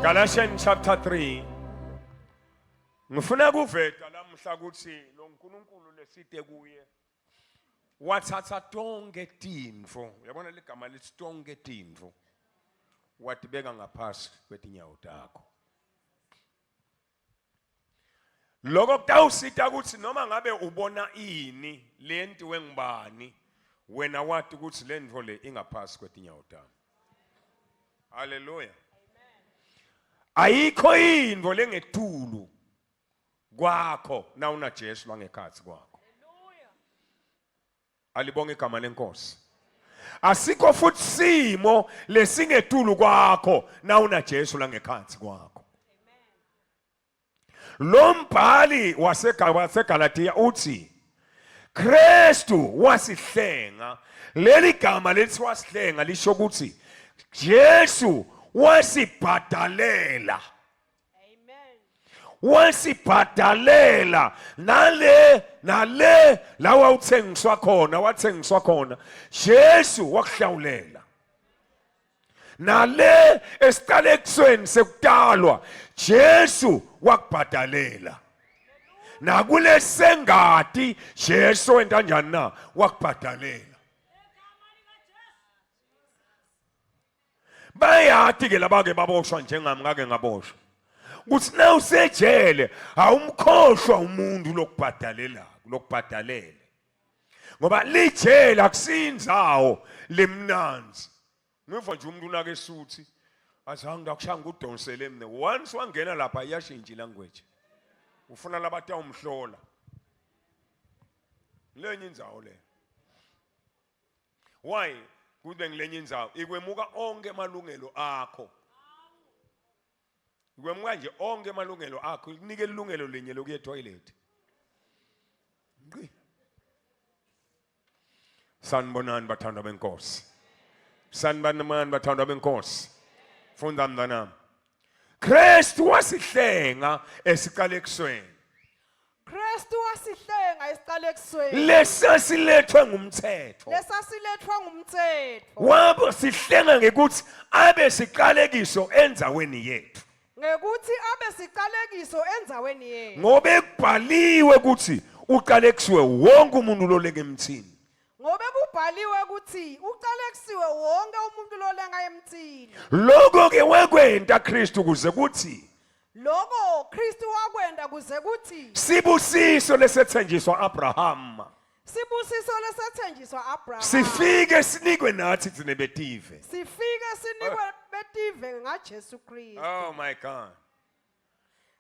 Galatians chapter 3. Ngifuna kuveta lamhla ukuthi lo nkulunkulu lesite kuye wathatha tonke tintfo. Uyabona ligama lithi tonke tintfo. Watibeka ngaphasi kwetinyawo takho. Lokho kutawusita ukuthi noma ngabe ubona ini lento wengibani wena wathi ukuthi le ndvo le ingaphasi kwetinyawo takho. Hallelujah. Ayikho indvo lengetulu kwakho na una Jesu langekhatsi kwakho. Alibonge igama lenkosi. Asikho futhi simo lesingetulu kwakho na una Jesu langekhatsi kwakho. Lo mbhali waseGalatia uthi Kristu wasihlenga. Leli gama lethi wasihlenga lisho ukuthi Jesu wasibhadalela. Wasibhadalela nale la wathengiswa khona Jesu wakuhlawulela. Nale esiqalekisweni sekutalwa Jesu wakubhadalela. Nakule sengati Jesu wenta njani na wakubhadalela. Bayathi ke labake baboshwa njengami ngake ngaboshwa. Kuthi na usejele awumkhohlwa umuntu lokubhadalela. Ngoba lijele akusinzawo lemnanzi. Ngiva nje umuntu unake suthi azange ndakushanga udonsele mina. Once wangena lapha iyashintsha language. Ufuna labathi awumhlola. Lenye indzawo le. Why? Kube ngilenye indzawo ikwemuka onke amalungelo akho. Ikwemuka nje onke amalungelo akho ikunike ilungelo lenye lokuya toilet. Sanibonani bathandwa benkosi. Sanibonani bathandwa benkosi. Funda mntanami. Kristu wasihlenga esiqalekisweni. Kristu wasihlenga esiqalekisweni. Lesasilethwe ngumthetho. Wabo sihlenga ngekuthi abe siqalekiso enzaweni yethu. Ngoba ekubhaliwe ukuthi uqalekisiwe wonke umuntu loleke emthini. Lokho ke wakwenta Kristu kuze kuthi sibusiso lesethenjiswa Abraham. Sifike sinikwe nathi thina betive. Oh my God.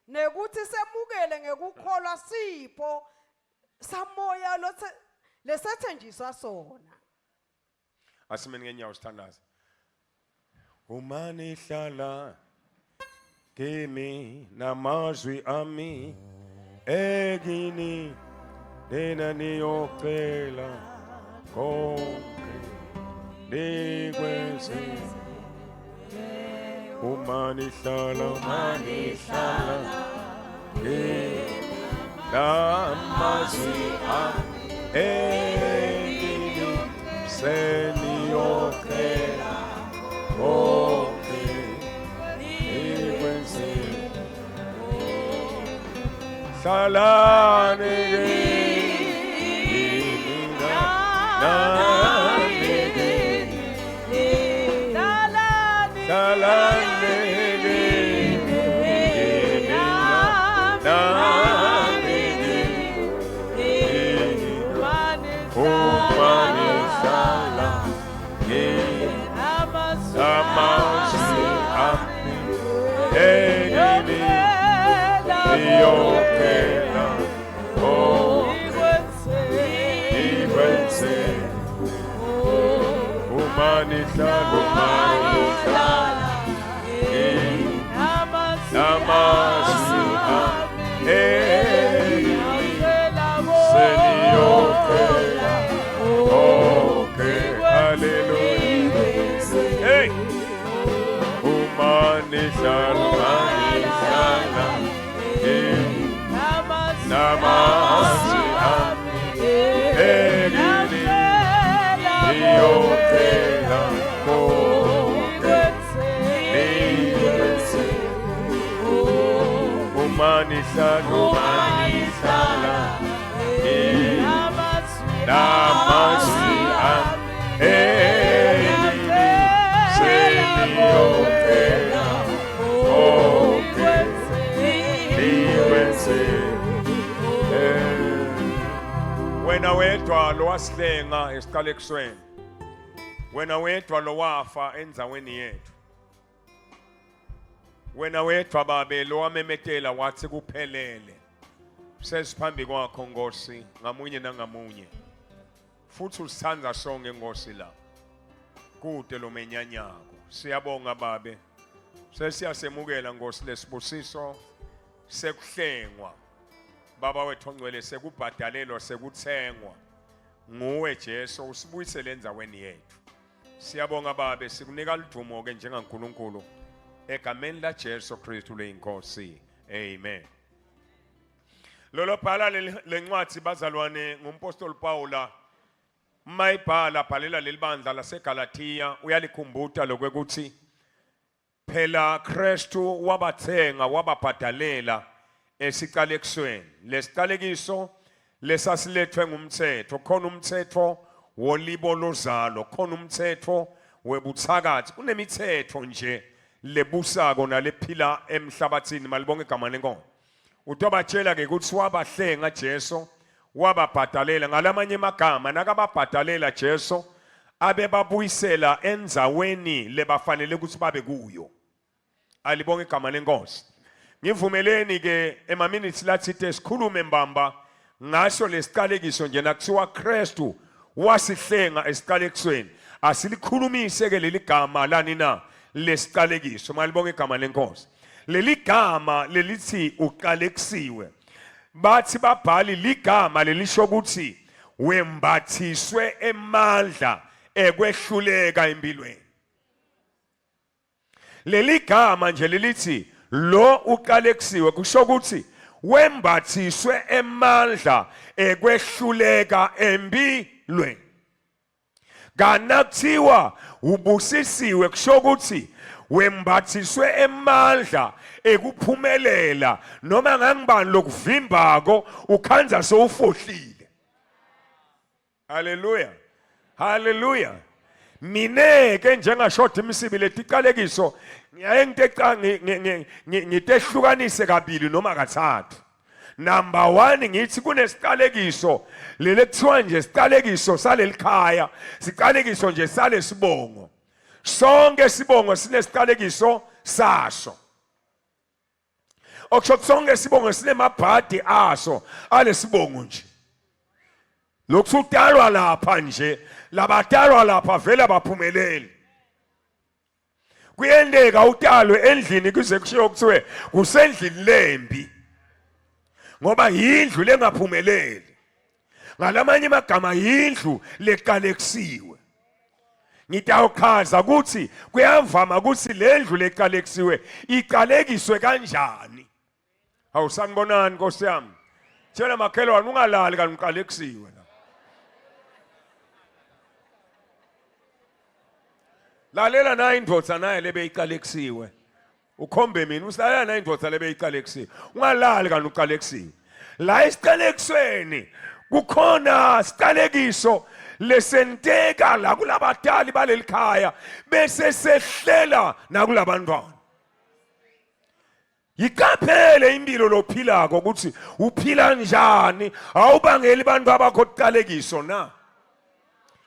Nekuthi semukele ngekukholwa sipho samoya lesethenjiswa sona. Asimeni ngenyawo sithandaza. Umani hlala kimi namazwi ami egini dena niyocela konke nikwenze. Umani hlala namazwi ami egini seniyocela konke nikwenze. Hlalani nihlala namazwi seniyocela wena wedwa lowasihlenga esiqalekisweni, wena wedwa lowafa endzaweni yethu, wena wedwa babe lowamemetela wathi kuphelele. Sesiphambi kwakho Nkosi ngamunye nangamunye, futhi usithanda sonke Nkosi la kude lo menyanyako. Siyabonga babe, sesiyasemukela Nkosi lesibusiso sekuhlengwa baba wethu ongcwele, sekubhadalelwa, sekuthengwa nguwe Jesu, usibuyisele endzaweni yethu. Siyabonga babe, sikunika ludumo ke njengaNkulunkulu egameni la Jesu Kristu leyinkosi, amen. Lolo bhala lencwadi bazalwane ngumpostoli Paula, mayibhala bhalela lelibandla laseGalatia, uyalikhumbuta lokwekuthi phela Kristu wabathenga wababhadalela esiqalekisweni. Lesiqalekiso lesasilethwe ngumthetho, khona umthetho wolibo lozalo, khona umthetho webuthakathi, kunemithetho nje lebusako nalephila emhlabathini. Malibonge igama lenkomo. Utobatshela ke ukuthi wabahlenga Jesu, wababhadalela. Ngalamanye amagama nakababhadalela Jesu abe babuyisela endzaweni lebafanele ukuthi babe kuyo. Alibonge igama lenkosi. Ngivumeleni ke emaminutes lathithe sikhulume mbamba ngaso lesiqalekiso nje nakuthiwa Kristu wasihlenga esiqalekisweni. Asilikhulumise ke leli gama lani na lesiqalekiso. Malibonge igama lenkosi. Leli gama lelithi uqalekisiwe, bathi babhali ligama lelisho ukuthi wembathiswe emandla ekwehluleka empilweni. Leli gama nje lelithi lo uqalekisiwe kusho ukuthi wembathiswe emandla ekwehluleka empilweni. Kanakuthiwa ubusisiwe kusho ukuthi wembathiswe emandla ekuphumelela noma ngangibani lokuvimbako ukhanza sowufohlile. Haleluya, haleluya. Mineke njengashoda imisibi letiqalekiso ngiyaye ngitehlukanise kabili noma kathathu. Number 1 ngithi kunesiqalekiso leli kuthiwa nje siqalekiso salelikhaya, siqalekiso nje sale sibongo. Sonke sibongo sinesiqalekiso saso. Okusho sonke sibongo sinemabhadi aso alesibongo nje. Lokhu utalwa lapha nje, labatalwa lapha vele baphumelele. Kuyendeka utalwe endlini kuze kushiwo kuthiwe kusendlini lembi, ngoba yindlu lengaphumeleli. Ngalamanye amagama yindlu leqalekisiwe. Ngitawuchaza ukuthi kuyavama ukuthi lendlu leqalekisiwe iqalekiswe kanjani. Awusangibonani Nkosi yami? Tshela makhelwane ungalali kanti uqalekisiwe la. Lalela na indvodza naye lebeyiqalekisiwe. Ukhombe mina usilalela na indvodza lebeyiqalekisiwe. Ungalali kanti uqalekisiwe. La isiqalekisweni kukhona siqalekiso lesenteka la kulabadali balelikhaya bese sehlela nakulabantwana. Yikaphele impilo lophilako ukuthi uphila njani, awubangeli abantu abakho iqalekiso na.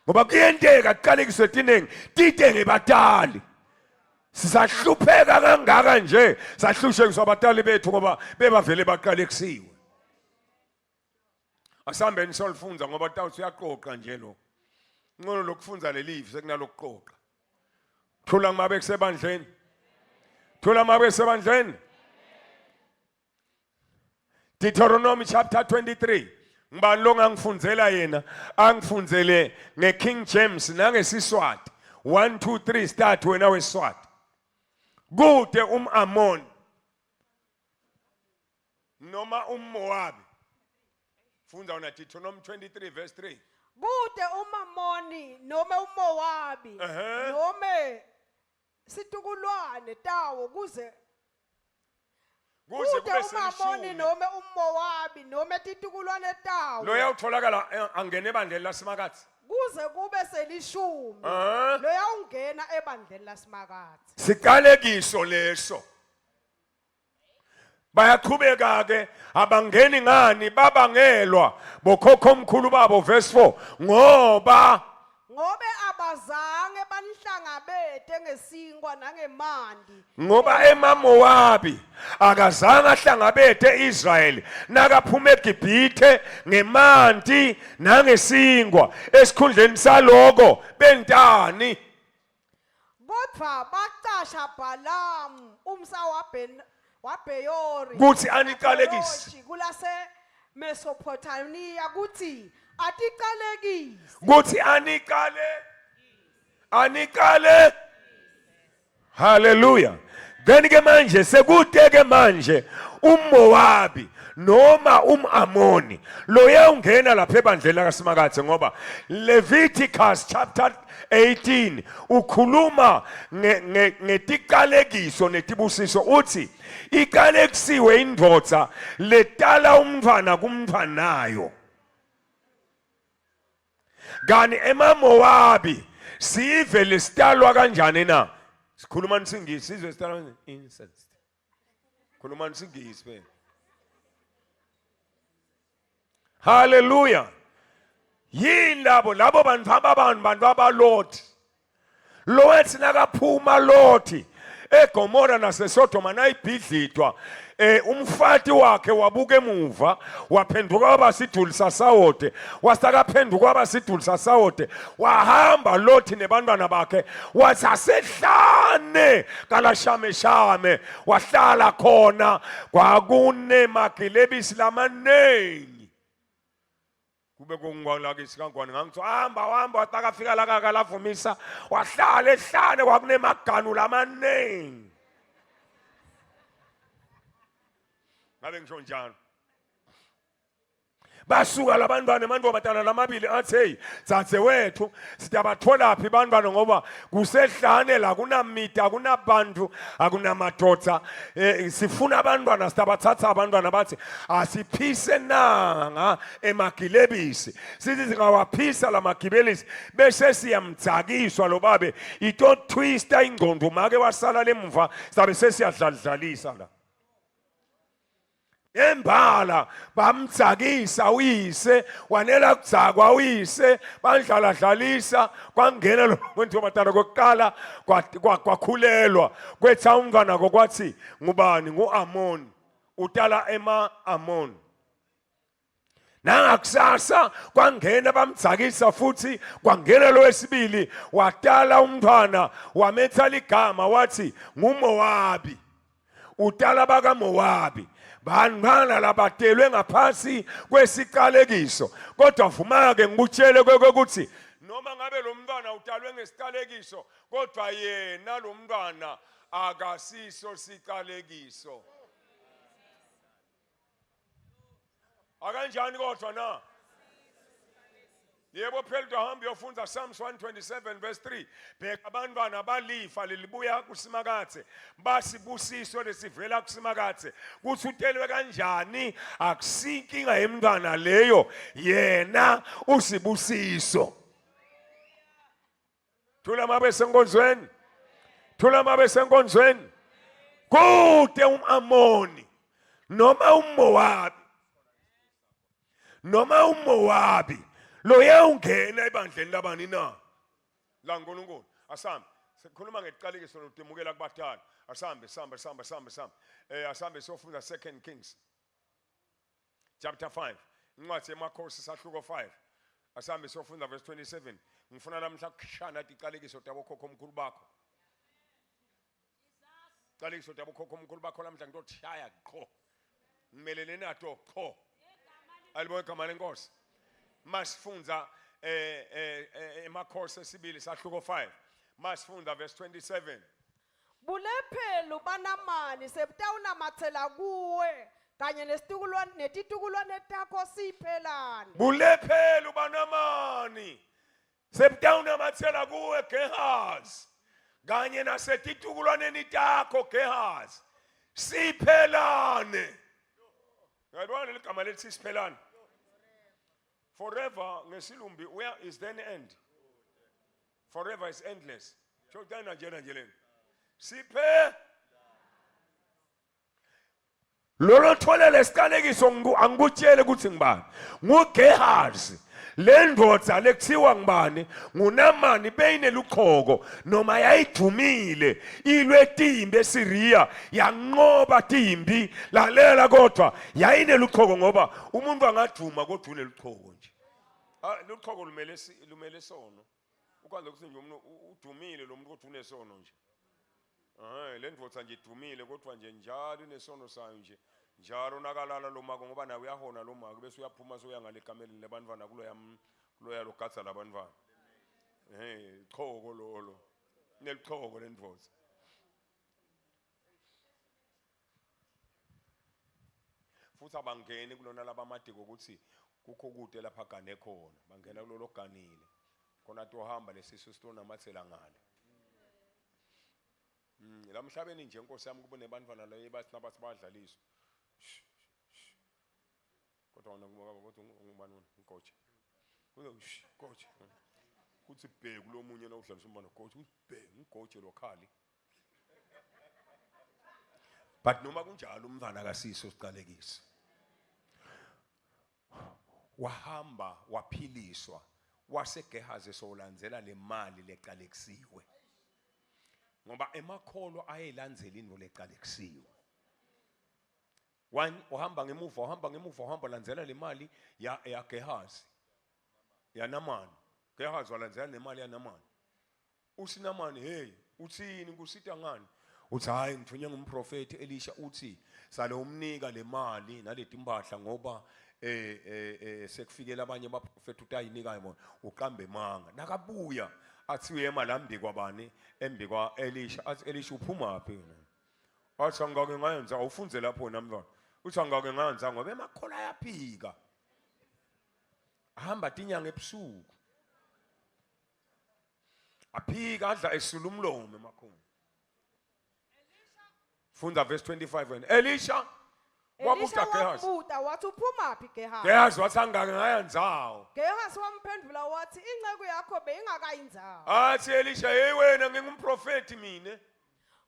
Ngoba kuyenteka iqalekiso etinengi titenge batali. Sisahlupheka kangaka nje, sahlushekiswa abatali bethu ngoba bebavele baqalekisiwe. Asambeni solifunza ngoba tawuthi uyaqoqa nje lo. Ngcono lokufunza lelivi sekunalokuqoqa. Thula ngabe kusebandleni. Thula ngabe kusebandleni. Deuteronomy chapter 23. Ngibani lo ngangifundzela yena? Angifundzele ngeKing James nangeSiswati. 1 2 3 start wena weSiswati. Kude Amon noma Moabi. Funda una Deuteronomy 23 verse 3. Kude uMamoni noma uMowabi noma situkulwane tawo kuze kuze kude kube umamoni selishumi noma ummowabi noma etitukulwane tawo loya utholakala angena ebandleni lasemakhathi kuze kube selishumi loya ungena ebandleni lasemakhathi siqalekiso leso bayaqhubeka ke abangeni ngani babangelwa bokhokho omkhulu babo verse 4 ngoba abazange banihlangabete ngesinkwa nangemandi ngoba emaMowabi akazange ahlangabethe Israyeli nakaphuma eGibhithe ngemanti nangesingwa esikhundleni saloko bentani kodwa bacasha Balaam umsa wabheyori kuthi aniqalekise kulase Mesopotamia kuthi atiqalekise kuthi anikale haleluya then ke manje sekude ke manje umMowabi noma umAmoni loya ungena lapha ebandleni lakaSimakathe ngoba Leviticus chapter 18 ukhuluma ngetiqalekiso netibusiso uthi iqalekisiwe indvodza letala umntwana kumntwanayo Gani emaMowabi sive lesitalwa kanjani na sikhuluma nisingisi sizwe sitalwa incest khuluma nisingisi phela haleluya yini labo bantu abaloti lowethi nakaphuma loti eGomora naseSodoma nayibhidlitwa umfati wakhe wabuka emuva waphenduka waba siduli sasawode wasakaphenduka waba siduli sasawode wahamba lothi nebantwana bakhe wathi asehlane kalashame wahlala khona kwakunemagilebisi lamanengi kube kungwalakisi kangwane ngangithi hamba watakafika la kalavumisa wahlala ehlane kwakunemaganu lamanengi ngabe ngisho njalo basuka labantwana emantombazana lamabili athi hey dzadze wethu siyabathola phi bantwana ngoba kusehlane la kunamida akunabantu akunamadodza sifuna abantwana siyabathatha abantwana bathi asiphise nanga emagilebisi sithi singawaphisa lamagilebisi bese siyamdzakiswa lo babe ito twista ingqondo make wasala lemva sabe sesiyadlalisa la embala bamdzakisa uyise wanela kudzakwa uyise bandlala dlalisa kwangena lo ntombazana kokuqala kwakhulelwa kwetha umntwana kokwathi ngubani nguAmoni utala ema-Amoni nangakusasa kwangena bamdzakisa futhi kwangena lo wesibili watala umntwana wametha ligama wathi nguMowabi utala bakaMowabi banibana labatelwe ngaphansi kwesiqalekiso kodwa vuma ke ngikutshele ukuthi noma ngabe lo mntwana utalwe ngesiqalekiso kodwa yena lo mntwana akasiso siqalekiso akanjani kodwa na yebo phela uhambe uyofunda Psalms 127 verse 3 bheka abantwana balifa lelibuya kuSimakathe basibusiso lesivela kuSimakathe kuthi utelwe kanjani akusinkinga yemntwana leyo yena usibusiso thula mabe senkonzweni kude umAmoni noma umMowabi loya ungena ebandleni labani na la uNkulunkulu asambe sikhuluma ngetiqalekiso lotemukela kubatali asambe asambe sofunda 2 Kings chapter 5 incwadi emakhosi sahluko 5 asambe sofunda verse 27 ngifuna namhla ukushana iqalekiso tabokhokho omkhulu bakho iqalekiso tabokhokho omkhulu bakho namhla ngitoshaya qho ngimelene nato qho alibona igama lenkosi masifunda emakhosi esibili sahluko 5 masifunda verse 27 bulephelo banamani sebutawunamathela kuwe kanye netitukulwane takho siphelane bulephelo banamani sebutawunamathela kuwe Gehazi kanye nasetitukulwaneni takho Gehazi siphelane. Ngiyabona ligama lethi siphelane. Forever ngesilumbi, where is then end? Forever is endless. Chokutana njena nje leni. Siphe Lolo thole lesiqalekiso angikutshele ukuthi ngibani. NguGehazi. Le ndodza lekuthiwa ngibani? NguNamani beyineluchoko noma yayidumile ilwe timbi eSiriya yanqoba timbi lalela kodwa yayineluchoko ngoba umuntu angaduma kodwa uneluchoko nje. Luchoko lumele sono. Ukwazi ukuthi nje umuntu udumile lo muntu kodwa unesono nje. Le ndvodza nje idumile kodwa nje njalo inesono sayo nje. Njalo nakalala lo mako ngoba nawe uyahona lo mako bese uyaphuma soya ngale kamelini lebantwana kuloya logatsa labantwana. Choko lolo. Nelichoko lendvodza. Futhi abangeni kulona labamadiko ukuthi kukho kude lapha gane khona. Bangena kulolo ganile. Khona tohamba lesisu sitonamathela ngale. La mhlabeni nje inkosi yami kubone bantwana la bathi nabasibadlaliswa. Kodwa kodwa ngubani unkoche. Kuze coach. Kuthi bheke kulomunye na udlalisa umbana coach, ubheke unkoche lokhali. But noma kunjalo umntwana kaSiso siqalekisa. Wahamba waphiliswa waseGehazi solandzela le mali leqalekisiwe. Ngoba emakholo ayelandzela into leqalekisiwe. Uhamba ngemuva landzela le mali ya Gehazi. Ya Namani. Gehazi walandzela le mali ya Namani. Uthi Namani, hey, uthini kusita ngani? Uthi hayi ngithunywe ngumprofeti Elisha uthi sale umnika le mali naleti impahla ngoba sekufikela abanye abaprofeti utayinika yona uqambe manga. Nakabuya athi uyema lambi kwabani embi kwa Elisha athi Elisha uphuma phi yena? Athi angake ngayenza awufunze lapho namntwana. Uthi angake ngayenza ngoba emakhola ayaphika. Ahamba tinyanga ebusuku. Aphika adla esula umlomo emakhona. Funda verse 25 wena. Elisha wabuza Gehazi. Wathi uphuma phi Gehazi? Gehazi wathi angake ngayenzawo. Gehazi wamphendula wathi inceku yakho beyingakayinzawo. Athi Elisha, hey wena ngingumprofeti mina.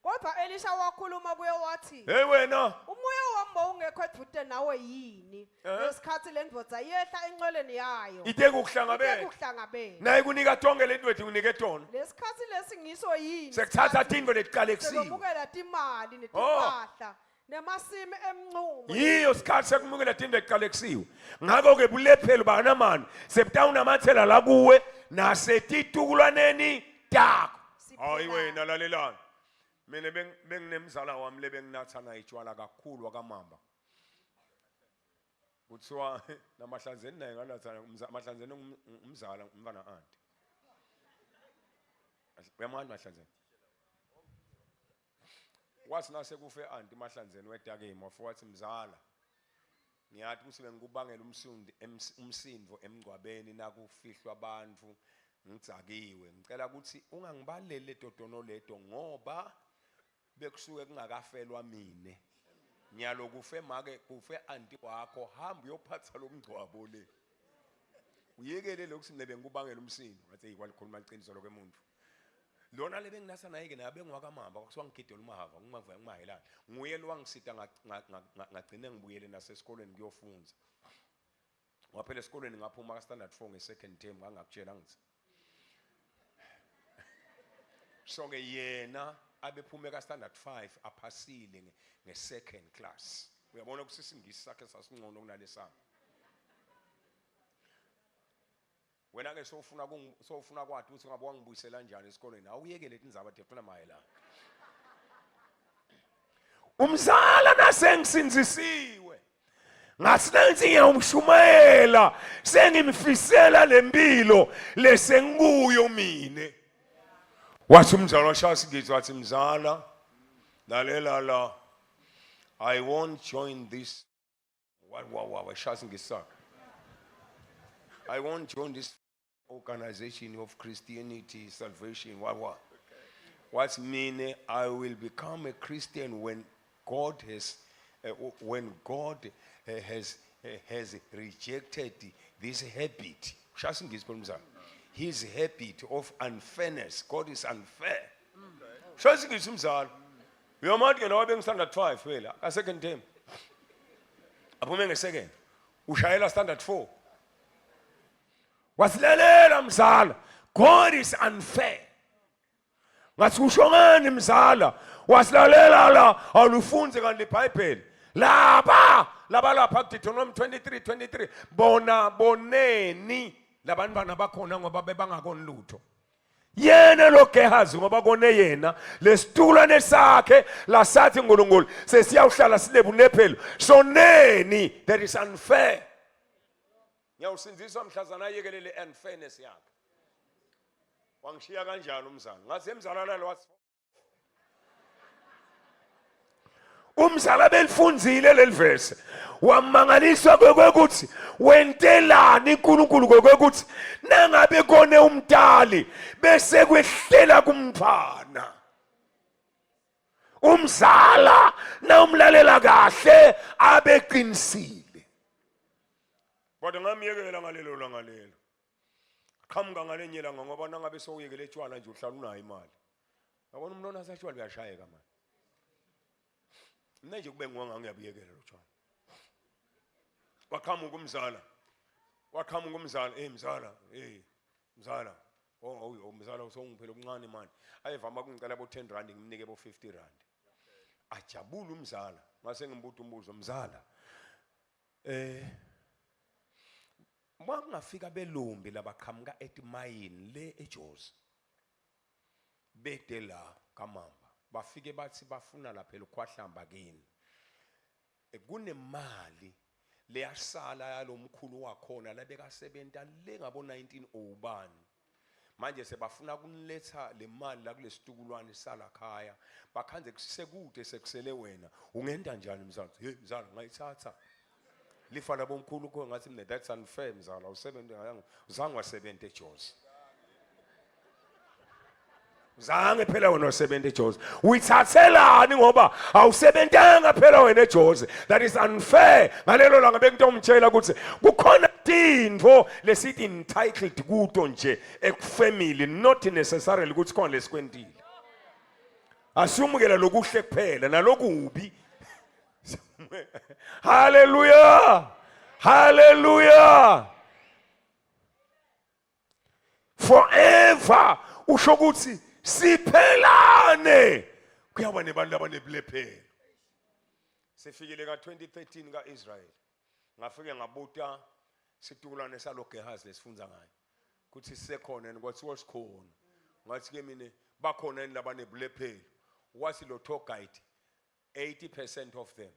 Kodwa Elisha wakhuluma kuye wathi, hey wena, umoya wami ungekho edvute nawe yini? Ngesikhathi le ndvodza yehla enqoleni yayo. Iteke ukuhlangabela. Naye kunika tonke le ndvodza unike tona. Lesikhathi lesi ngiso yini? Sekuthatha tintfo letiqalekisiwe. Sekubukela timali netimpahla. Nemasimi emncumo. Yiyo sikhathi sekumukela tintfo letiqalekisiwe. Ngakho ke bulephelo baNamani sebutawunamathela la kuwe nasetitukulwaneni takho. Hayi wena lalelana. Mina benginemzala wami lebenginathana itshwala kakhulu wakamamba. Kuthiwa namahlanzeni naye nganathana amahlanzeni umzala umfana auntie. Uyamani mahlanzeni? Wathi nase kufe auntie mahlanzeni wedakema wathi mzala. Ngiyathi ukuthi bengikubangela umsindo emgcwabeni nakufihlwa abantu ngidzakiwe. Ngicela ukuthi ungangibalele totono leto ngoba bekusuke kungakafelwa mine. Nyalo kufe make kufe auntie wakho hamba uyophatha lo mngcwabo le. Uyekele lokuthi nebe ngikubangela umsindo. Ngathi hey kwalikhuluma iqiniso lokwemuntu. Lona lebe nginasa naye ke nabe ngwakamamba kwakusiwa ngigidela umahava ngimahela. Nguye lo wangisita ngagcine ngibuyele nasesikoleni kuyofunza. Ngaphela esikoleni ngaphuma ka standard 4 nge-second term ngangakutshela ngithi. So ke yena abephume ka standard 5 aphasile nge-second class. Uyabona ukuthi isingisi sakhe sasingcono kunalesami. Wena ke sofuna kwathi ukuthi ngabe wangibuyisela kanjani esikoleni awuyekele indaba defuna mayelana. Umzala nasengisinzisiwe. Ngasinenzi ngiyawumshumayela sengimfisela lempilo lesengikuyo mine. Wathi umzala washasi ngithi wathi mzala lalela la I won't join this washasi ngisaka. I won't join this organization of Christianity salvation what. What's mean I will become a Christian when God has rejected this habit, his habit of unfairness. God is unfair. Your man can have standard 5, well, a second term. A second. Ushayela standard 4. Wasilalela mzala, God is unfair. Ngathi usho ngani mzala? Wasilalela la alufunze kanti iBhayibheli. Laba lapha Deuteronomy 23:23 boneni labantwana bakhona ngoba bebangakoni lutho. Yena lo Gehazi ngoba kone yena lesitulane sakhe lasathi uNkulunkulu sesiyawuhlala silebu nephelo. Soneni, that is unfair. Ngiyawusindiswa mhlazana ayekelele unfairness yakhe. Wangishiya kanjalo umzala. Ngathi emzala lalo wathi umzala belifunzile leliverse wamangaliswa kwekuthi wentelani uNkulunkulu kwekuthi nangabe kone umdali bese kwehlela kumfana umzala na umlalela kahle abeqinisile kodwa ngamiyekela ngalelo langalelo qhamuka ngalenyela ngoba nangabe sowuyekele etshwala nje uhlala unayo imali yabona umuntu onasatshwala uyashayeka manje manje kube ngiwanga ngiyabuyekela lo tshwala waqhamuka umzala mzala mzala usongiphela okuncane manje ayevama ukungicela bo 10 rand ngimnike bo 50 rand ajabula umzala mase ngimbuza umbuzo mzala Mwangafika belombi labaqhamuka etimayini le eJozi bede la kaMamba bafike bathi bafuna lapha eLkhwahlamba kini kunemali leyasala yalomkhulu wakhona labekasebenta le ngabo 1901 manje sebafuna kuniletha le mali la kulesitukulwane sala khaya bakhanze kusekude sekusele wena ungenda njani mzala hey mzala ngayithatha lifa labomkhulu ko ngathi mina that's unfair mzala usebenza ngayanga uzange wasebenza eJozi Zange phela wena usebenza eJozi uyithathelani ngoba awusebentanga phela wena eJozi that is unfair ngalelo langa bengitomtshela ukuthi kukhona intfo lesithi entitled kuto nje ekufamily not necessarily ukuthi khona lesikwentile asumukela lokuhle kuphela nalokubi Hallelujah Hallelujah forever usho ukuthi siphelane kuyaba nebantu abanebulephelo sifikile ka 2013 kaIsrael ngafike ngabuta situkulwane salo Gehazi lesifunza ngayo kuthi sisekhona kwathi wasikhona ngathi ke mina bakhona labanebulephelo wasi lo tour guide 80% of them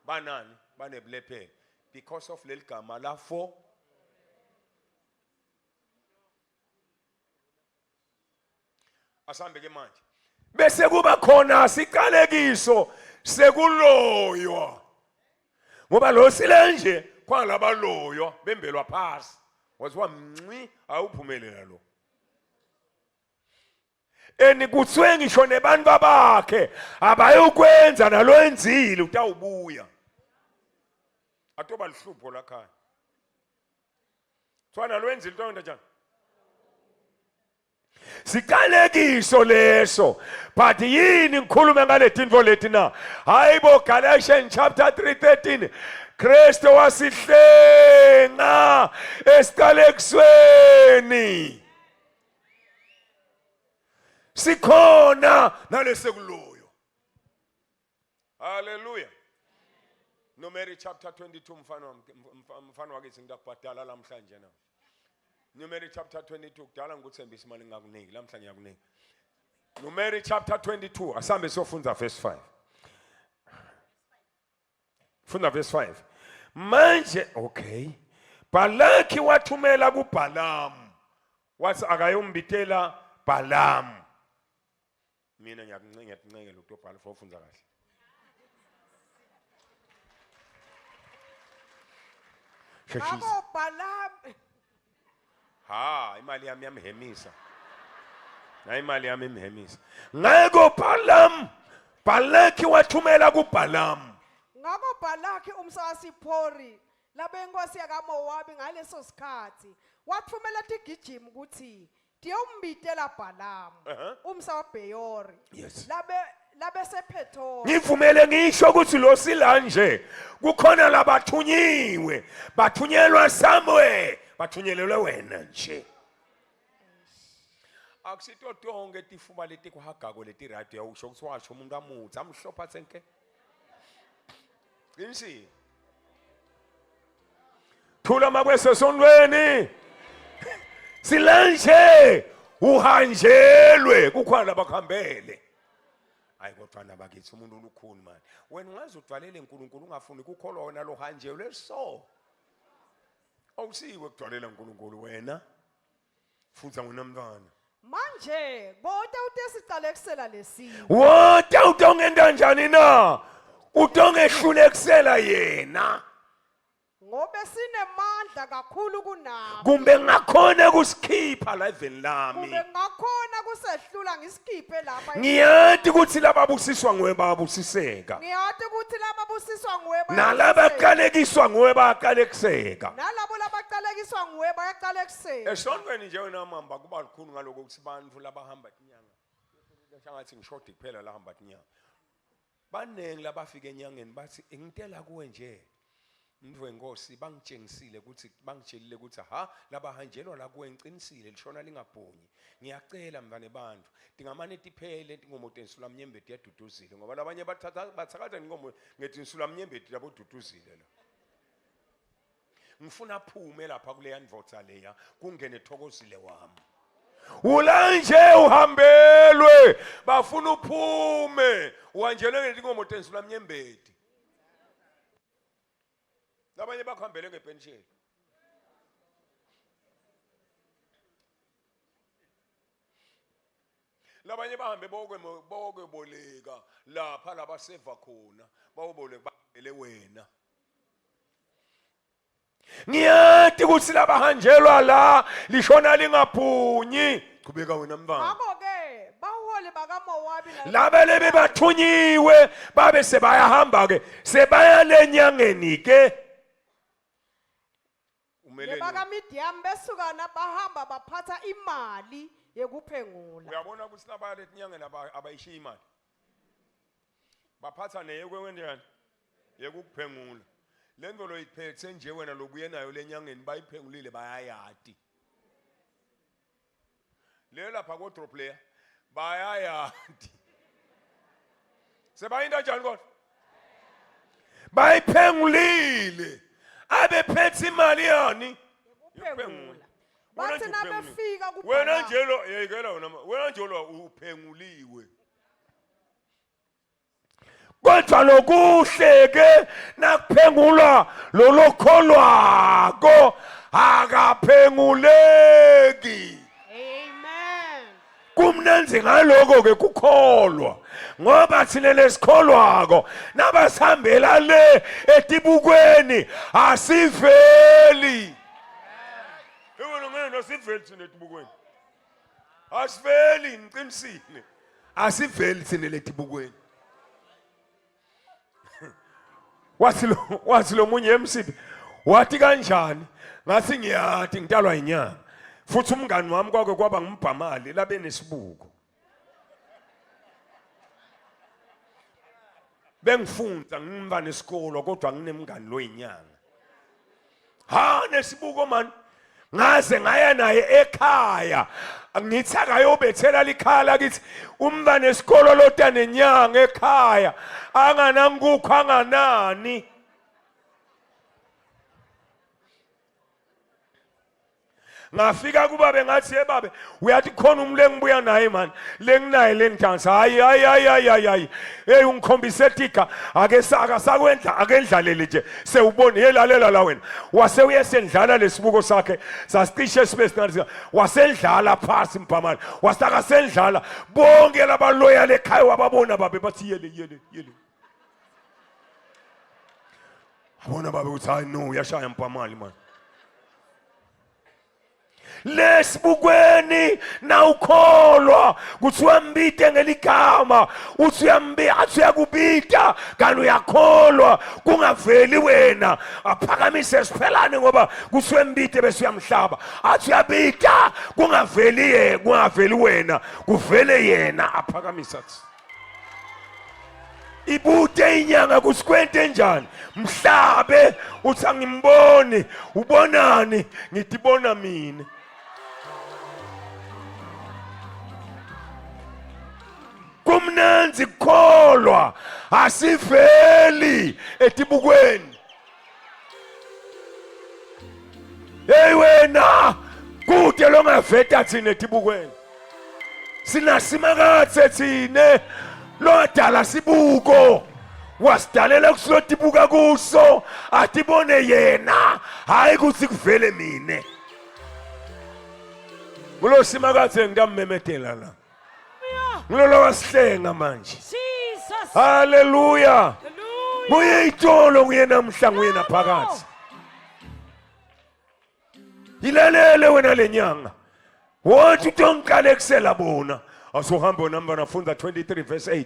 banani banebulephelo because of leli gama la 4 asambe ke manje bese kuba khona siqalekiso sekuloywa ngoba lo silenje kwalaba loywa bembelwa phasi waziwa mncwi awuphumelela lo enikuthwe ngisho nebantu babakhe abayokwenza nalo enzile utawubuya atoba lihlupho la khaya thwana lo enzile utawenda njani siqalekiso leso but yini ngikhulume ngale tinto leti na hayibo Galatians chapter 3:13 Kristo wasihlenga esiqalekisweni sikhona nalesekuloyo hallelujah Numeri chapter 22 mfano wakithi ngidakubhadala lamhlanje na Numeri chapter 22 kudala ngikuthembisa imali ngakuniki lamhlanje ngiyakunika Numeri chapter 22 asambe sofunza verse 5 Funda verse 5 manje okay Balaki wathumela kuBalaam wathi akayombitela Balaam mina ngiyakuncengela ukubhala for ufunza kahle Abo Balaam imali yami yamhemisa na imali yami imhemisa ngeke Balaam Balaki wathumela kuBalaam. ngakho Balaki umsawasiphori labe inkosi yakaMowabi ngaleso sikhathi wathumela tigijima ukuthi tiyombitela Balaam umsawabheyori Yes. labe sePhethori. Ngivumele ngisho ukuthi lo sila nje kukhona labathunyiwe, bathunyelwa somewhere, bathunyelelwe wena nje. Akusito tonke tifuma leti kuhagako leti radio usho ukuthi washo umuntu amutha amhlopha tsenke. Insi. Thula makwesesondweni. Silanje uhanjelwe kukhona labakhambele. Hayi kodwa nabakithi umuntu olukhuni manje. Wena ungaze udwalele uNkulunkulu ungafuni ukukholwa wona lo hanjelwe so. Awusiwe kudwalela uNkulunkulu wena. Futhi ngonamntwana. Manje bonke utesicala kusela lesimo. Wonke utongenda njani na? Utongehlulekisela yena. Ngobe sinemandla kakhulu kunabo. Kumbe ngakhona kusikhipha la eveni lami. Kumbe ngakhona kusehlula ngisikhiphe lapha. Ngiyathi ukuthi lababusiswa nguwe bayabusiseka. Ngiyathi ukuthi laba busiswa nguwe Nalaba qalekiswa nguwe bayaqalekiseka. nalabo labaqalekiswa nguwe bayaqalekiseka. Esontweni nje wena mamba kuba likhulu ngaloko ukuthi abantu labahamba inyanga. Ngishangathi ngishodi kuphela la hamba inyanga. Banengi labafika enyangeni bathi ngitela kuwe nje. Umuntu wenkosi bangitshengisile ukuthi bangitshelile ukuthi ha labahanjelwa la kuwe ngiqinisile lishona lingabhonyi. Ngiyacela mvane bantu dingamane tiphele inkomo tensula mnyembeti yaduduzile ngoba labanye bathakatha inkomo ngethi insula mnyembeti labo duduzile la. Ngifuna aphume lapha kule yandvotsa leya kungene thokozile wami. Ulanje uhambelwe bafuna uphume uhanjelwe ngethi inkomo tensula mnyembeti. Labanye bakhambele ngepensheni. Labanye bahambe bokwe boleka lapha labaseva khona bawoboleka babele wena. Ngiyathi ukuthi labahanjelwa la lishona lingaphunyi. Qhubeka wena mfana. Ngakho ke baholi bakaMowabi Labele bebathunyiwe babe sebayahamba ke sebaya lenyangeni ke. bakaMidian besukana bahamba baphatha imali yekuphengula. Uyabona ukuthi nabaya letinyangeni abayishiya imali. Baphatha neyekwenjani? Yekuphengula. Lento lo iphethe nje wena lobuye nayo lenyangeni bayiphengulile bayayati. Le lapha ko drop layer bayayati. Sebayinda njani kodwa? Bayiphengulile. Abephethe imali yani. Yekuphengula. Bathi nabefika wena njelo yekela wena njalo uphenguliwe. Kodwa lokuhle ke nakuphengulwa lo lokholwako akaphenguleki. Amen. Kumnenze ngaloko ke kukholwa ngoba thina lesikholwako nabasihambela le etibukweni asiveli. Yebo ngene asiveli thina etibukweni. Asiveli ngiqinisile. Asiveli thina letibukweni. Wathi lo munye emsibi wathi kanjani ngathi ngiyathi ngitalwa inyanga futhi umngani wami kwake kwaba ngumbhamali labe nesibuko bengifunda ngimba nesikolo kodwa nginemngani lo inyanga ha nesibuko man ngaze ngaya naye ekhaya ngithi akayobethela likhala kithi umba nesikolo lota nenyanga ekhaya anganangukho anganani ngafika kubabe ngathi yebabe uyathi khona umle engibuya naye man lenginaye lengdansa hayi hey ungikhombise tika ake sakwendla akendlalele nje sewubone yelalela la wena wase uyesendlala lesibuko sakhe sasicishe sibe singathi wasendlala phasi mbhamani wasaka sendlala bonke labaloya lekhaya wababona babe bathi yele abona babe uthi hayi no uyashaya mbhamali man lesibukweni nawukholwa kuthi uyambite ngeligama uthi uyakubita kanti uyakholwa kungaveli wena aphakamise siphelane ngoba kuthi uyambite bese uyamhlaba athi uyabita kungaveli wena kuvele yena aphakamisa ibute inyanga kusikwente njani mhlabe uthi angimboni ubonani ngithi bona mina kumnanzi kukholwa asiveli etibukweni hey wena kude longaveta thina etibukweni sinasimakathe thine lodala sibuko wasidalela kusilotibuka kuso atibone yena hayi kuthi kuvele mine kulo simakathe ngitammemetela la ngilolo wasihlenga manje Jesus. haleluya nguye itolo nguye namhla nguye naphakathi ilalele wena lenyanga wothi utongiqale kusela bona asuhamba unamba nafunda 23 verse 8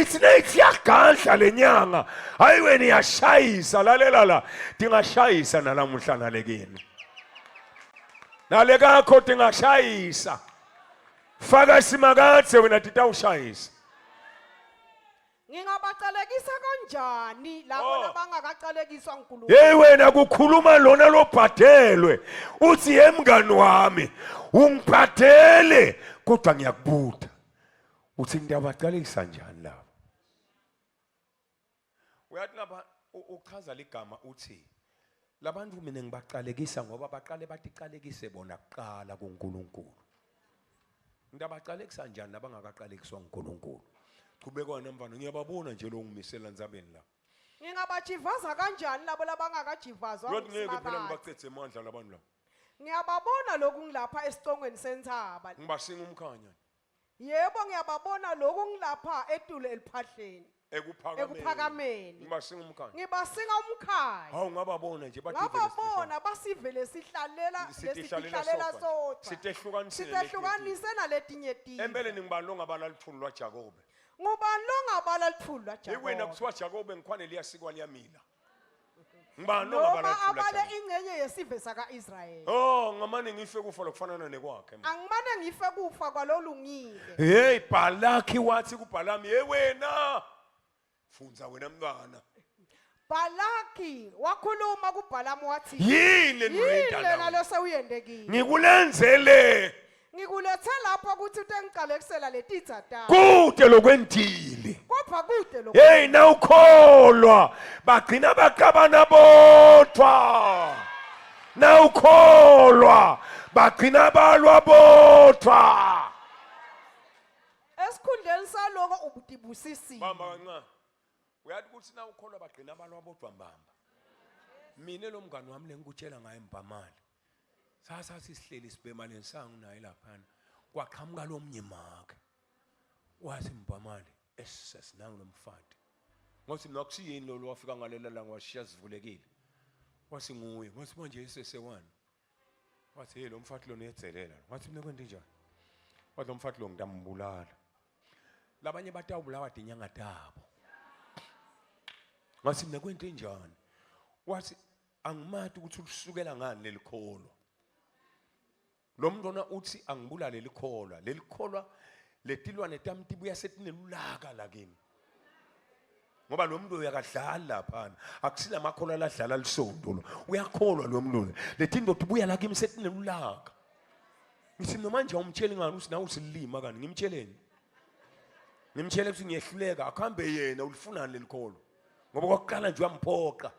ithi nayithi yagadla lenyanga hayi wena iyashayisa lalela la dingashayisa nalamuhla nalekini nalekakho dingashayisa faka simakathe wena titawushayisa Ngingabaqalekisa kanjani labo labangakaqalekiswa uNkulunkulu? hey wena kukhuluma lona lobhadelwe uthi yemngani wami ungibhadele kodwa ngiyakubuta uthi ngiyabaqalekisa njani labo uyathi ngapha uchaza ligama uthi labantu mina ngibaqalekisa ngoba baqale batiqalekise bona kuqala kuNkulunkulu ngiyabaqalekisa njani nabangakaqalekiswa uNkulunkulu qhubeka nambana ngiyababona nje lo ngimisela ndzabeni la Ngingabajivaza kanjani labo labangakajivazwa Lord ngeke phela nguSimakade? ngibacethe amandla labantu la Ngiyababona lokhu ngilapha esicongweni senthaba. ngibasinga umkhanya Yebo ngiyababona lokhu ngilapha eTulo eliphahleni. Ekuphakameni. ngibasinga umkhanya Ngibasinga umkhaya. hawu ngababona nje Ngababona basivele sihlalela lesihlalela sodwa. Sitehlukanise naletinye tinto. empeleni ngibani longabala lithulu lwaJakobe Ngubani longabala lithulu wena laJakobe? kuthiwa Jakobe ngikhwane liyasikwa liyamila ngibani longabala Noma lithulu abale laJakobe ingcenye yesive saka-Israyeli. oh ngamane ngife kufa lokufanana nekwakhe Angimane ngife kufa kwalolungile. hey Balaki wathi kuBhalamu hey wena funza wena mntwana Balaki wakhuluma kuBhalamu wathi yini yini lendaba lalo sewuyendekile. ngikulenzele Ngikulethe lapho ukuthi utengiqalekisela letitsa ta. kude lokwentile Kodwa kude lokho. hey nawukholwa bagcina baqabana bodwa nawukholwa bagcina balwa bodwa Esikhundleni saloko ubudibusisi. bamba kancane uyathi ukuthi nawukholwa bagcina balwa bodwa mbamba mina lo mngani wami lengikutshela ngaye mbamali sasa sisihleli sibemaleni sangu naye laphana kwaqhamuka lo mnyimaka wathi mbamali esisinangu nomfati ngothi nakusiyini lo wafika ngalela la ngwashiya sivulekile wathi nguye ngothi manje isesewani wathi hey lo mfati lo niyedzelela wathi mina kwente njani wathi lo mfati lo ngidambulala labanye batawubulawa inyanga tabo wathi mina kwente njani wathi angimati ukuthi ukusukela ngani lelikholo lo mntwana uthi angibulale lelikholwa letilwane tami tibuya setinelulaka la kimi ngoba lo muntu uyakadlala lapha akusila makholwa ladlala lisondo lo uyakholwa lo muntu letinto tibuya la kimi setinelulaka ngithi noma manje umtsheli ngani uthi nawe usilima kani ngimtsheleni ngimtshele ukuthi ngiyehluleka akuhambe yena ulifunani lelikholo ngoba kwakuqala nje uyamphoqa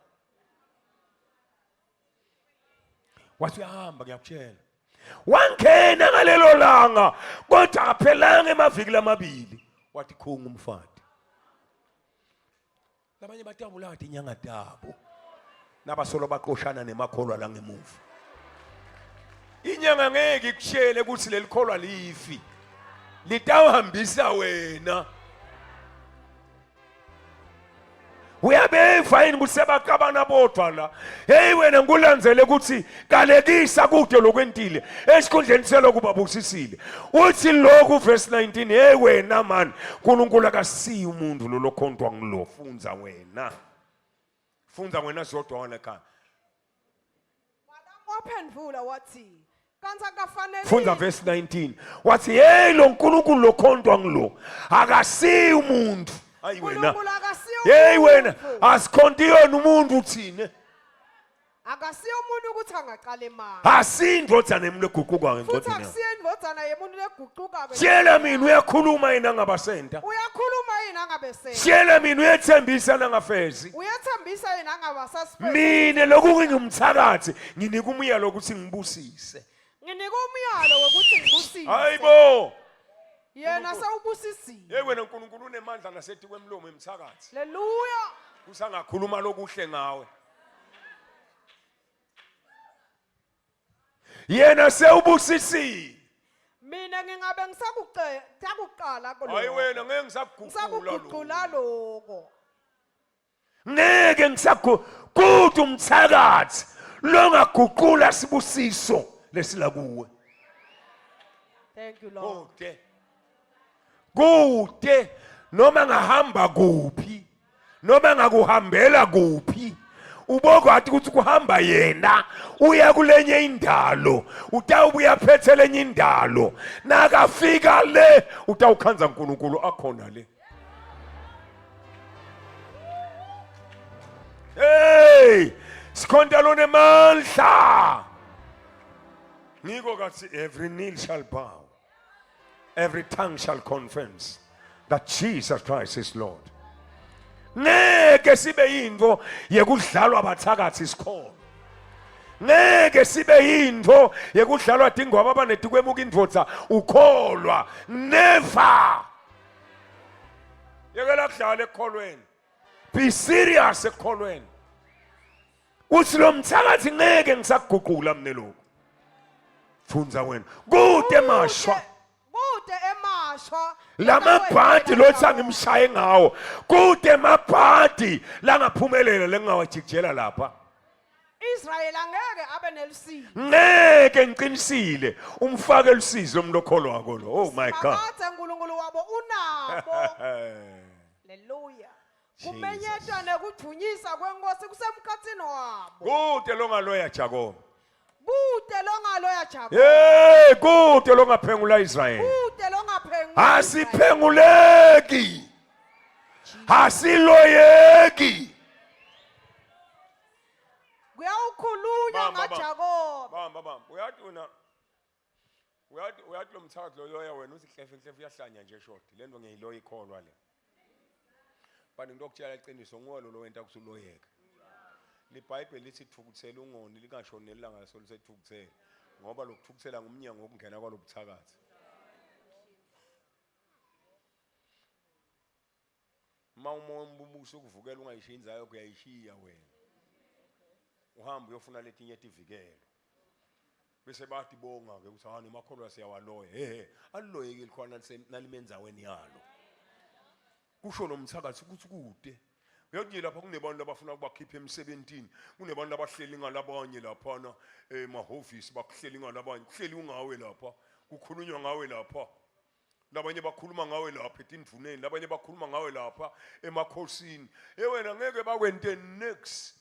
wathi uyahamba ngiyakutshela wangena ngalelo langa kodwa aphelanga emaviki lamabili wathi khunga umfati labanye batabula wathi inyanga tabo nabasolo baqoshana nemakholwa la ngemuva inyanga ngeke ikushele ukuthi lelikholwa lifi litawuhambisa wena Uyabeva yini ukuthi sebaqabana bodwa la? Hey wena ngulandzele ukuthi kalekisa kude lokwentile esikhundleni selokuba busisile. Uthi lokhu verse 19, hey wena man, uNkulunkulu akasiyi umuntu lo lokhontwa ngilo. Funza wena. Funza wena zodwa wona ekhaya. Waphendula wathi kanti akafanele Funza verse 19. Wathi hey lo uNkulunkulu lokhontwa ngilo akasiyi umuntu. Hayi wena. uNkulunkulu akasiyo Hey wena, umuntu. asikhondiyona umuntu uthini? Akasiyo umuntu ukuthi angaqala imali. Asindvodzana emlo eguquka Futhi ngengcodini. akusiyo indvodzana yemuntu leguquka Tshela mina uyakhuluma yena ngabasenta. uyakhuluma yini angabese. Tshela mina uyethembisa nangafezi. Uyethembisa yini angabasasiphe. Mina lokhu ngingumthakathi, nginika umyalo ukuthi ngibusise. Nginika umyalo wokuthi ngibusise. Hayibo. Yena sawubusisile. Hey wena uNkulunkulu unemandla nasethi kwemlomo emthakathi. Haleluya. Usangakhuluma lokuhle ngawe. Yena sewubusisile. Mina ngingabe ngisakuqala Hayi kuloko. wena ngeke ngisaguqula lo. Ngisakuguqula lokho. Ngeke kuthi umthakathi longaguqula sibusiso lesila kuwe. Thank you Lord. Kude. Kude noma ngahamba kuphi noma ngakuhambela kuphi ubokwathi ukuthi kuhamba yena uya kulenye indalo utawubuya phethe lenye indalo nakafika le utawukhanza uNkulunkulu akhona le. Hey sikhonda lone mandla ngiko kathi every knee shall bow, every tongue shall confess that Jesus Christ is Lord. Ngeke sibe yindvo yekudlalwa abathakathi isikhona. Ngeke sibe yindvo yekudlalwa dingwaba abaneti kwemuka indvodza ukholwa. Never. Yekela kudlala ekholweni. Be serious ekholweni. Uthi lo mthakathi ngeke ngisaguqula mina lokho. Funza wena. Kude mashwa. Kude emashwa. Lamabhadi lothi angimshaye ngawo. Kude mabhadi langaphumelela lengawajikijela lapha. Israel angeke abe nelisilo. Ngeke ngiqinisile umfake usizo umlokholo wako lo. Oh my God. Makathe uNkulunkulu wabo unabo. Haleluya. Kumenyetwa nekugcunyisa kwenkosi kusemkhathini wabo. Kude longaloya Jacob. Kude longaloya Jacob. Hey, kude longaphengula Israel. Kude longaphengula. Asiphenguleki. Asiloyeki. Kuyawukhulunywa ngaJakob. Bamba. Uyathi lo mthakathi lo loya wena uthi hlefe uyahlanya nje short. Lento ngiyiloya ikholwa le. Bani ngokutshela iqiniso ngolo lo wenta kusuloyeka. LiBhayibheli lithi thukuthela ungoni lingashoneli langa lisethukuthela ngoba lokuthukuthela ngumnyango wokungena kwalobuthakathi. Mawumoya umbubuso ukuvukela ungayishinzayo kuyayishiya wena. Uhamba uyofuna letinye etivikelo. Bese bathi bonga ke ukuthi hani makholwa siyawaloya. Aliloyekile khona nalimenzaweni yalo. Kusho lo mthakathi ukuthi kude. Uyathi lapha kunebantu abafuna ukubakhipha emsebentini, kunebantu abahleli ngalabanye lapha na emahhovisi bakuhleli ngalabanye, kuhleli ungawe lapha, kukhulunywa ngawe lapha. Labanye bakhuluma ngawe lapha etindvuneni, labanye bakhuluma ngawe lapha emakhosini. Wena ngeke bakwente next.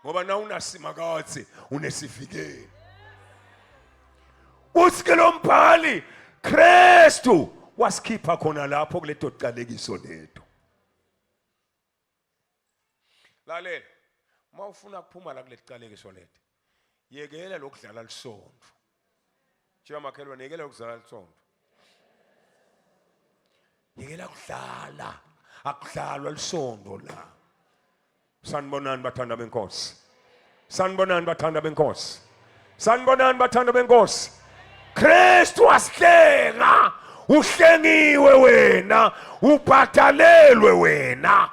Ngoba na unasimakazi, unesivikeli. Uthi ke lo mbhali Kristu wasikhipha khona lapho kuleto qalekiso lethu. Lalela, mawufuna kuphuma la kulesiqalekiso lethu. Yekela lokudlala lisondvo. Njengoba makhelwane yekela ukudlala lisondvo. Yekela kudlala, akudlalwa lisondo la. Sanibonani bathanda benkosi. Sanibonani bathanda benkosi. Sanibonani bathanda benkosi. Kristu wasihlenga, uhlengiwe wena, ubhatalelwe wena.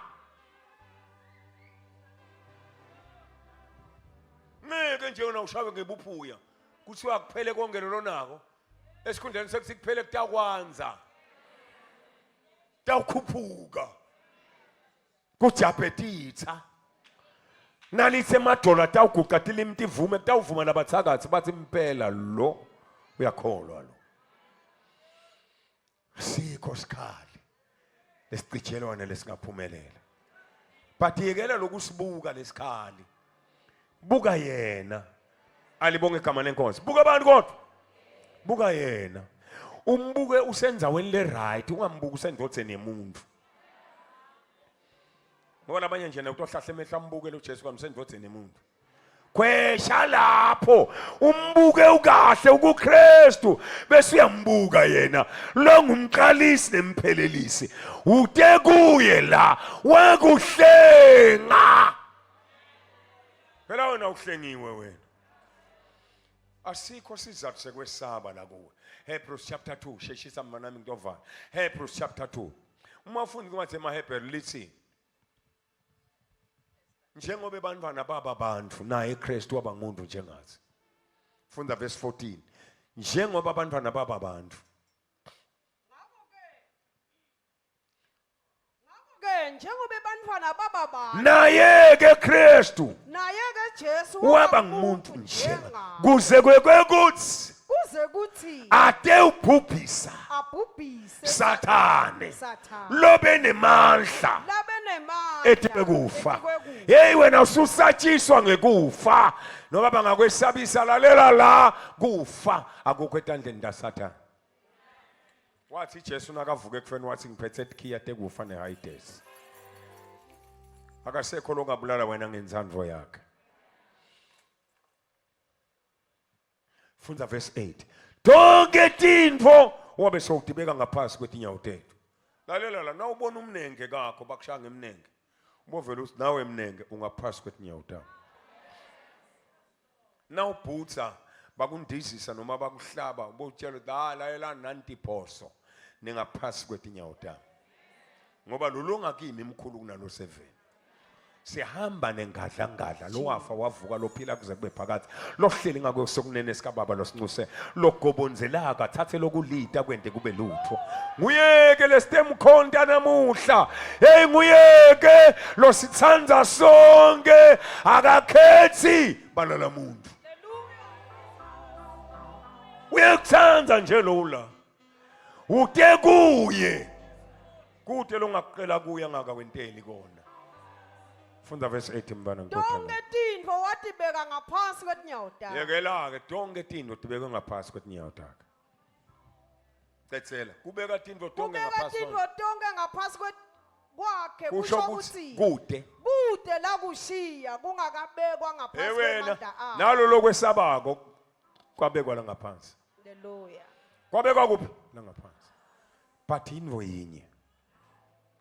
Ngeke nje wena ushawe ngebuphuya. Kuthiwa kuphele konke lonako. Esikhundleni sekuthi kuphele kutakwanza. Tawukhuphuka. kujapetitsa nalitse madola tawuguqa tilimti ivume tawuvuma nabathakathi bathi impela lo uyakholwa lo sikho sikhali lesicijelwane lesingaphumelela but yekela lokusibuka lesikhali buka yena alibonge igama lenkosi buka abantu kodwa buka yena umbuke usenzaweni le right ungambuki usendodzeni yemuntu ngoba abanye nje nokuhlahla emehla ambukele uJesu kwamsendodzeni yemuntu kwesha lapho umbuke ukahle ukuKristu bese uyambuka yena lo ngumqalisi nemphelelisi ude kuye la wakuhlenga phela wena uhlengiwe wena asikho sizathu sekwesaba la kuwe Hebrews chapter 2 sheshisa mama nami ngiyovala Hebrews chapter 2 uma ufunda incwadi yamaHebrew lithi njengoba bantwana baba bantu naye uKristu waba ngumuntu njengathi funda verse 14 njengoba abantwana baba bantu ke njengoba bantwana baba ba naye ke Kristu naye ke Jesu waba ngumuntu njenga kuze kwekuthi kuze kuthi ate ubhubhisa abhubhise Sathane Sathane lobe nemandla labenemandla ethi bekufa hey wena ususatshiswa ngekufa noba bangakwesabisa lalela la kufa akukho etandleni kaSathane wathi Jesu nakavuka ekufeni wathi ngiphethe ikhiya tekufa neHades akasekho lokungabulala wena ngenzandvo yakhe Funda verse 8 tonke tintfo wabe sowudibeka ngaphasi kwetinyawo tethu lalela la nawubona umnenge kakho bakushaya ngemnenge ubovela uthi nawe emnenge ungaphasi kwetinyawo takho nawubhutsa bakundizisa noma bakuhlaba ubotshela ukuthi lalela nantiphoso ningaphasi kwetinyawo takho ngoba lo ngakimi imkhulu kunalo 7 sihamba nengadla lo wafa wavuka lophila kuze kube phakathi lohleli ngakho sokunene sikababa losincuse lokugobonzelaka thathe lokulita kwente kube lutho nguyeke lesitemkhonta namuhla hey nguyeke losithanza sonke akakhethi balala muntu uyakuthanza nje lola uke kuye kude longaqela kuya ngaka kwenteni kona Funda verse 8 mbana ngikhothana. tonke tintfo watibeka ngaphansi kwetinyawo takhe Yekela ke tonke tintfo tibekwe ngaphansi kwetinyawo takhe. Cetsela kubeka tintfo tonke kubeka ngaphansi. tintfo tonke ngaphansi kwakhe Kusho kusho ukuthi ukuthi kude la kushiya kungakabekwa ngaphansi wena kwemandla akhe nalo lokwesabako kwabekwa la ngaphansi. haleluya Kwabekwa kuphi la ngaphansi. But indvo yinye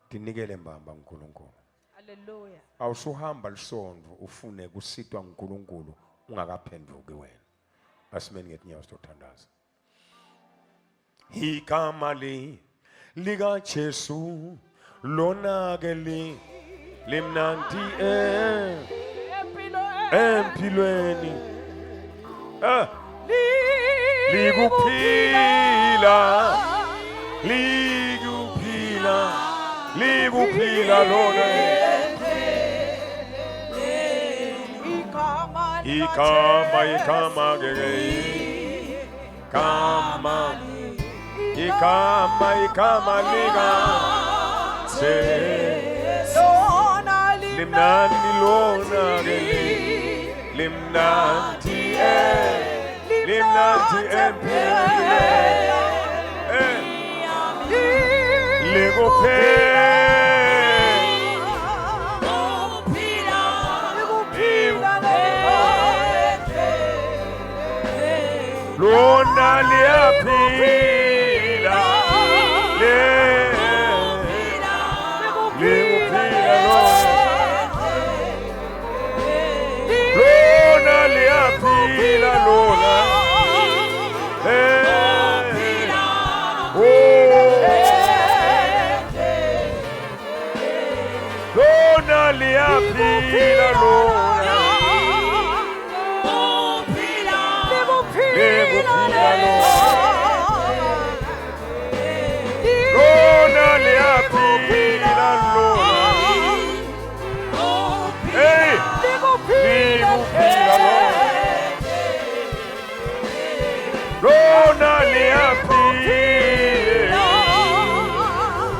tinikele mbamba uNkulunkulu. haleluya Awusuhamba lisondo ufune kusitwa uNkulunkulu ungakaphenduki wena. Asimeni ngetinyawo sithandaza. Igama lika Jesu lona ke limnandi empilweni likuphila lona igama lika limnandi lona ke limnandi empilweni lona liyaphila likuphila lona liyaphila lona lona liyaphila lona Lona liyaphila.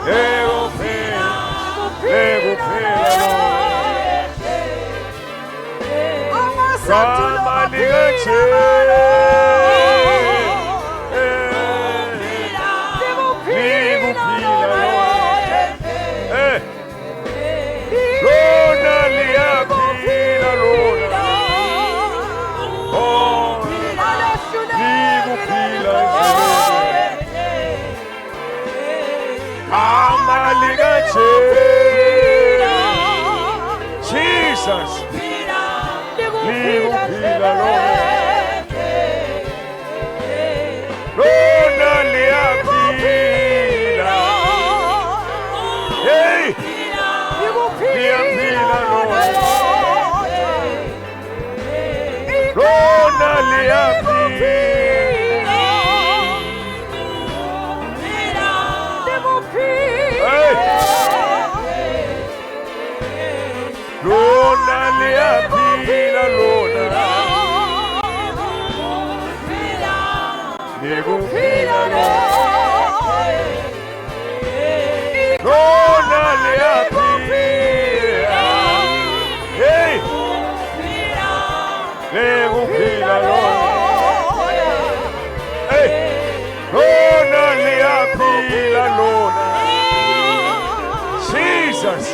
Ekuphila. Ekuphila. Gama likaJesu. Lona liyaphila lona. Oh, likuphila gama likaJesu. Jesus. Likuphila lona. Lona liyaphila. Hey. Liyaphila lona. Lona liyaphila. Hey. Lona liyaphila lona. Likuphila lona. Lona liyaphila. Hey. Likuphila lona. Hey. Lona liyaphila lona. Jesus.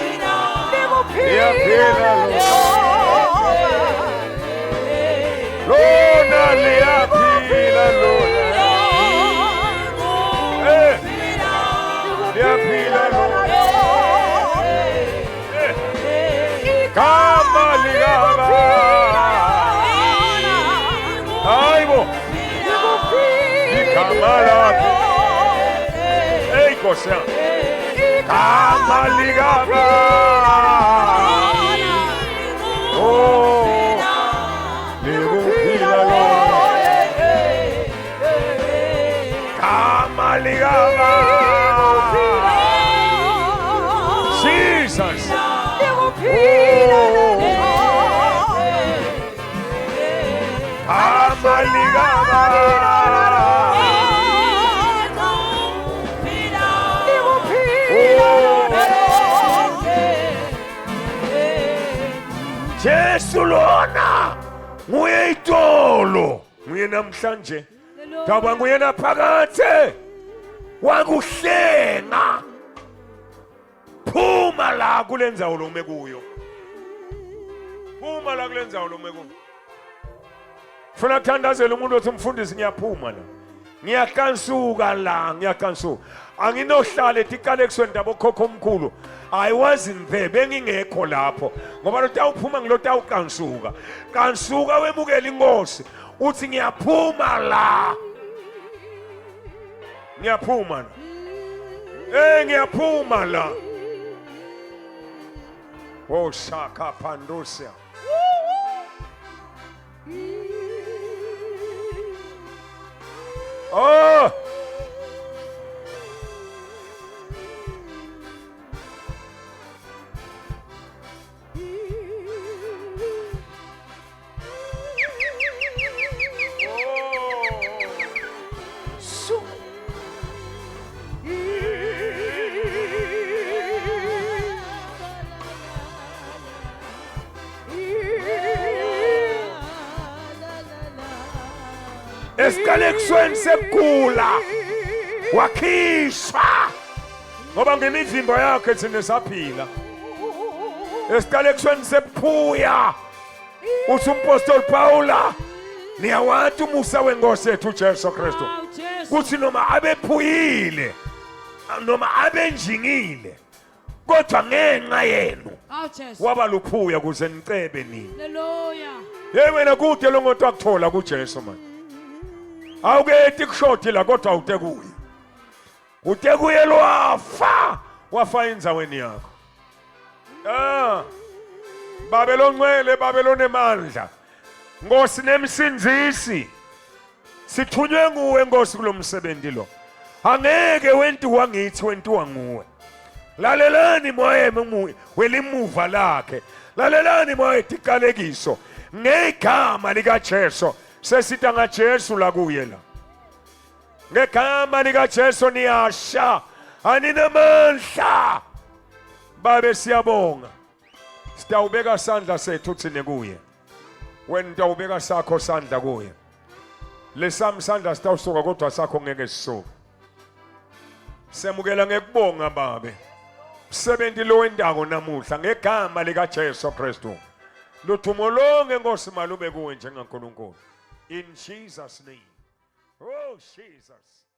Liyaphila lona. Lona liyaphila lona. Hey. Liyaphila lona. Gama likaba. Hayibo. Igama lakho. Hey Nkosi yami. Gama likaba. Oh. Likuphila lona. Gama likaba. Jesus. Gama likaba. Jesu lona nguye itolo, nguye namhlanje, ngoba nguye naphakathe wakuhlenga. Phuma la kulenzawo lome kuyo. Phuma la kulenzawo lome kuyo. Funa kuthandazela umuntu othi mfundisi ngiyaphuma la. Ngiyakansuka la, ngiyakansuka. Anginohlala etikalekisweni ndabo khokho omkhulu. I wasn't there, bengingekho lapho. Ngoba lo tawuphuma ngilo tawukansuka. Kansuka wemukela inkosi. Uthi ngiyaphuma la. Ngiyaphuma la. Ngiyaphuma la. Oh shaka pandusia. Oh. Esikalekisweni sekugula wakhishwa ngoba ngemivimbo yakhe thina saphila. Esikalekisweni sephuya uthi umpostoli Paula niyawathi umusa wenkosi yethu uJesu Kristu kuthi noma abephuyile noma abenjingile kodwa ngenxa yenu waba luphuya kuze nicebe nini. Hallelujah. Hey wena kude lo muntu akuthola kuJesu manje. Awukethi kushoti la kodwa utekuye. Utekuye lo wafa endzaweni yakho. Babelon ngcwele, Babelon emandla. Nkosi nemsinzisi. Sithunywe nguwe Nkosi kulomsebenzi lo. Angeke wentiwa ngithi wentiwa nguwe. Lalelani moya wemuva lakhe. Lalelani moya tikalekiso. ngegama likaJesu sesithi ngaJesu la kuye la ngegama likaJesu niyasha aninamandla babe siyabonga sitawubeka sandla sethu thine kuye wena utawubeka sakho sandla kuye lesami sandla sitawusuka kodwa sakho ngeke sisuke semukela ngekubonga babe msebenzi lo wendawo namuhla ngegama likaJesu Kristu luthumo lonke Nkosi malube kuwe njengaNkulunkulu in Jesus name oh Jesus